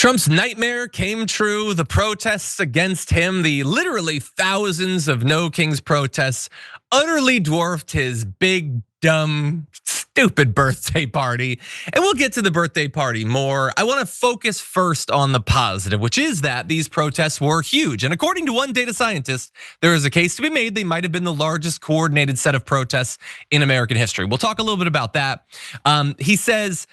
Trump's nightmare came true. The protests against him, the literally thousands of No Kings protests, utterly dwarfed his big, dumb, stupid birthday party. And we'll get to the birthday party more. I want to focus first on the positive, which is that these protests were huge. And according to one data scientist, there is a case to be made they might have been the largest coordinated set of protests in American history. We'll talk a little bit about that. He says,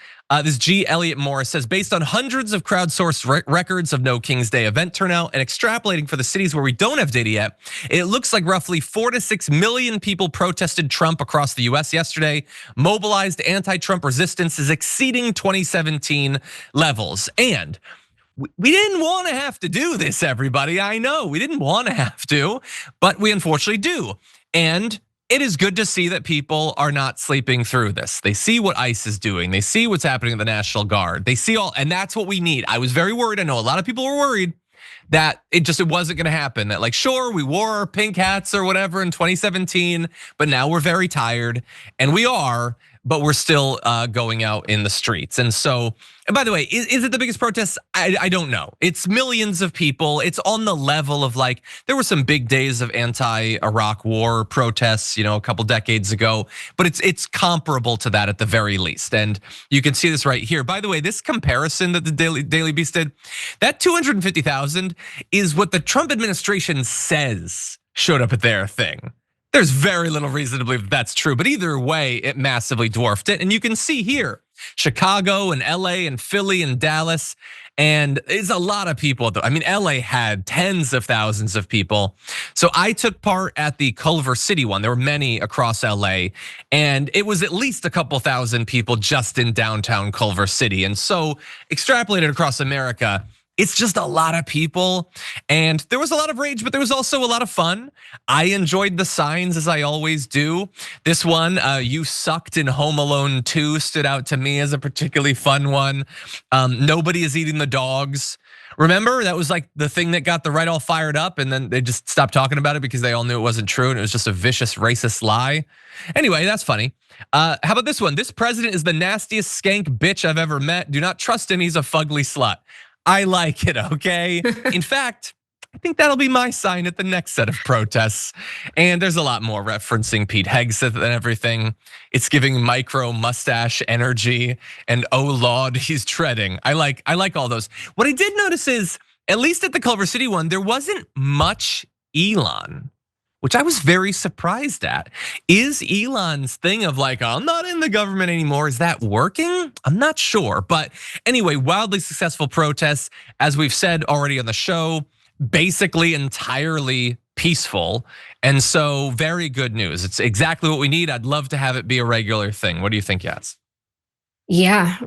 this G. Elliott Morris says, based on hundreds of crowdsourced records of No King's Day event turnout and extrapolating for the cities where we don't have data yet, it looks like roughly 4 to 6 million people protested Trump across the US yesterday. Mobilized anti-Trump resistance is exceeding 2017 levels. And we didn't want to have to do this, everybody. I know we didn't want to have to, but we unfortunately do. And it is good to see that people are not sleeping through this. They see what ICE is doing. They see what's happening at the National Guard. They see all, and that's what we need. I was very worried. I know a lot of people were worried that it wasn't gonna happen. That like, sure, we wore our pink hats or whatever in 2017, but now we're very tired, and we are, but we're still going out in the streets. And so, and by the way, is it the biggest protest? I don't know. It's millions of people. It's on the level of like, there were some big days of anti-Iraq war protests, a couple decades ago, but it's comparable to that at the very least. And you can see this right here. By the way, this comparison that the Daily Beast did, that 250,000 is what the Trump administration says showed up at their thing. There's very little reason to believe that's true, but either way, it massively dwarfed it. And you can see here, Chicago and LA and Philly and Dallas, and it's a lot of people. I mean, LA had tens of thousands of people. So I took part at the Culver City one. There were many across LA, and it was at least a couple thousand people just in downtown Culver City. And so extrapolated across America, it's just a lot of people, and there was a lot of rage, but there was also a lot of fun. I enjoyed the signs, as I always do. This one, "You sucked in Home Alone 2" stood out to me as a particularly fun one. "Nobody is eating the dogs." Remember, that was like the thing that got the right all fired up, and then they just stopped talking about it because they all knew it wasn't true and it was just a vicious racist lie. Anyway, that's funny. How about this one? "This president is the nastiest skank bitch I've ever met. Do not trust him, he's a fugly slut." I like it, okay? In fact, I think that'll be my sign at the next set of protests. And there's a lot more referencing Pete Hegseth and everything. It's giving micro mustache energy, and oh Lord, he's treading. I like all those. What I did notice is, at least at the Culver City one, there wasn't much Elon, which I was very surprised at. Is Elon's thing of like, I'm not in the government anymore, is that working? I'm not sure, but anyway, wildly successful protests, as we've said already on the show, basically entirely peaceful. And so very good news. It's exactly what we need. I'd love to have it be a regular thing. What do you think, Yas? Yeah,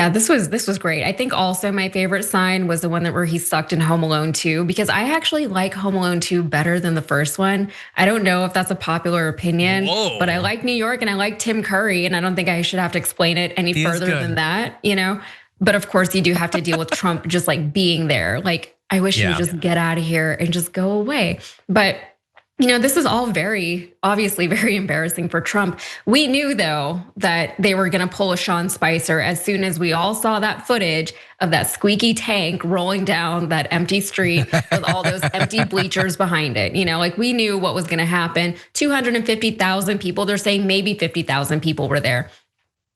this was great. I think also my favorite sign was the one where he sucked in Home Alone 2, because I actually like Home Alone 2 better than the first one. I don't know if that's a popular opinion, but I like New York and I like Tim Curry, and I don't think I should have to explain it any further than that, But of course, you do have to deal with Trump just like being there. Like, I wish he would just get out of here and just go away. But this is all obviously very embarrassing for Trump. We knew though that they were gonna pull a Sean Spicer as soon as we all saw that footage of that squeaky tank rolling down that empty street with all those empty bleachers behind it. Like we knew what was gonna happen. 250,000 people, they're saying maybe 50,000 people were there.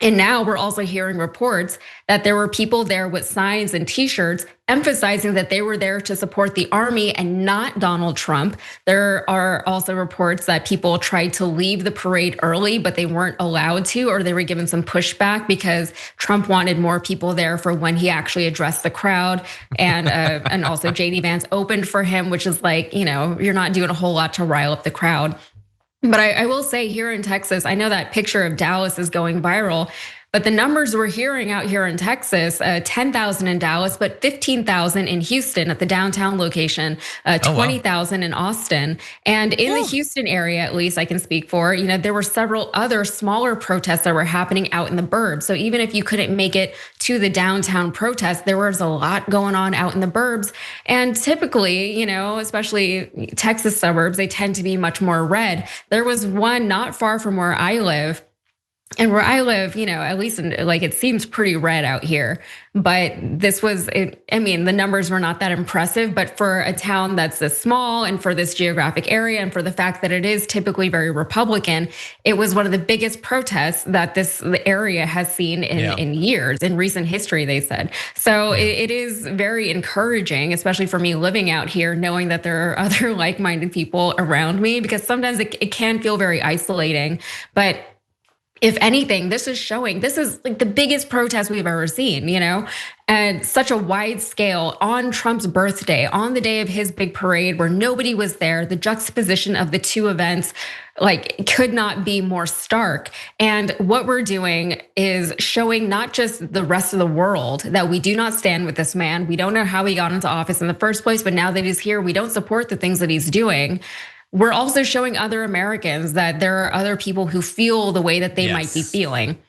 And now we're also hearing reports that there were people there with signs and t-shirts emphasizing that they were there to support the army and not Donald Trump. There are also reports that people tried to leave the parade early, but they weren't allowed to, or they were given some pushback because Trump wanted more people there for when he actually addressed the crowd. And also JD Vance opened for him, which is like, you're not doing a whole lot to rile up the crowd. But I will say here in Texas, I know that picture of Dallas is going viral, but the numbers we're hearing out here in Texas, 10,000 in Dallas, but 15,000 in Houston at the downtown location, 20,000 in Austin. And in the Houston area, at least I can speak for, there were several other smaller protests that were happening out in the burbs. So even if you couldn't make it to the downtown protest, there was a lot going on out in the burbs. And typically, especially Texas suburbs, they tend to be much more red. There was one not far from where I live And where I live, at least like it seems pretty red out here. But this was, I mean, the numbers were not that impressive. But for a town that's this small and for this geographic area and for the fact that it is typically very Republican, it was one of the biggest protests that the area has seen in years, in recent history, they said. So it is very encouraging, especially for me living out here, knowing that there are other like-minded people around me, because sometimes it can feel very isolating. But if anything, this is like the biggest protest we've ever seen, and such a wide scale on Trump's birthday, on the day of his big parade where nobody was there. The juxtaposition of the two events like could not be more stark. And what we're doing is showing not just the rest of the world that we do not stand with this man. We don't know how he got into office in the first place, but now that he's here, we don't support the things that he's doing. We're also showing other Americans that there are other people who feel the way that they might be feeling,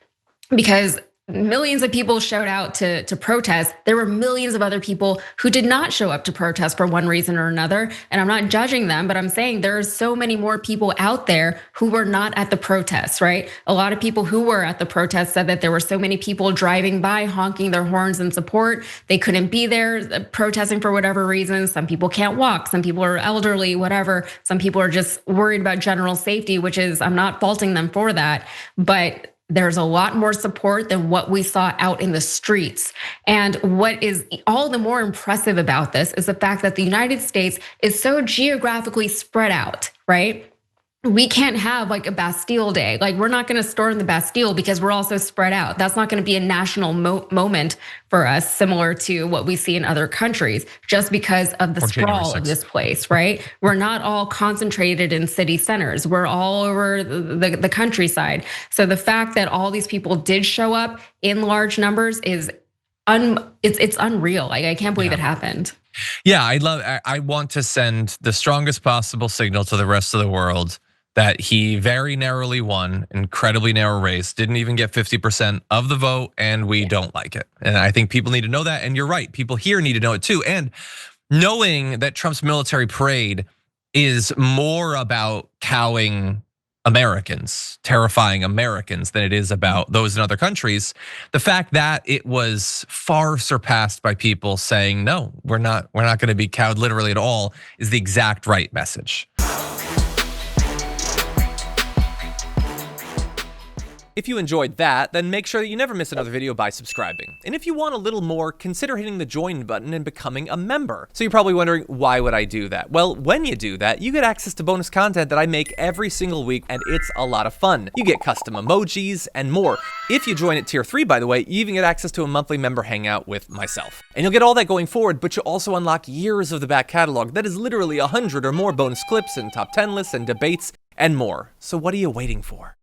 because millions of people showed out to protest. There were millions of other people who did not show up to protest for one reason or another. And I'm not judging them, but I'm saying there are so many more people out there who were not at the protests, right? A lot of people who were at the protests said that there were so many people driving by, honking their horns in support. They couldn't be there protesting for whatever reason. Some people can't walk. Some people are elderly, whatever. Some people are just worried about general safety, which is, I'm not faulting them for that. But there's a lot more support than what we saw out in the streets. And what is all the more impressive about this is the fact that the United States is so geographically spread out, right? We can't have like a Bastille Day. Like we're not gonna storm the Bastille because we're also spread out. That's not gonna be a national moment for us, similar to what we see in other countries, just because of the sprawl of this place, right? We're not all concentrated in city centers. We're all over the countryside. So the fact that all these people did show up in large numbers is it's unreal. Like I can't believe it happened. Yeah, I want to send the strongest possible signal to the rest of the world that he very narrowly won, incredibly narrow race, didn't even get 50% of the vote, and we don't like it. And I think people need to know that, and you're right, people here need to know it too. And knowing that Trump's military parade is more about cowing Americans, terrifying Americans, than it is about those in other countries. The fact that it was far surpassed by people saying, no, we're not gonna be cowed literally at all, is the exact right message. If you enjoyed that, then make sure that you never miss another video by subscribing. And if you want a little more, consider hitting the join button and becoming a member. So you're probably wondering, why would I do that? Well, when you do that, you get access to bonus content that I make every single week, and it's a lot of fun. You get custom emojis and more. If you join at tier 3, by the way, you even get access to a monthly member hangout with myself. And you'll get all that going forward, but you'll also unlock years of the back catalog that is literally 100 or more bonus clips and top 10 lists and debates and more. So what are you waiting for?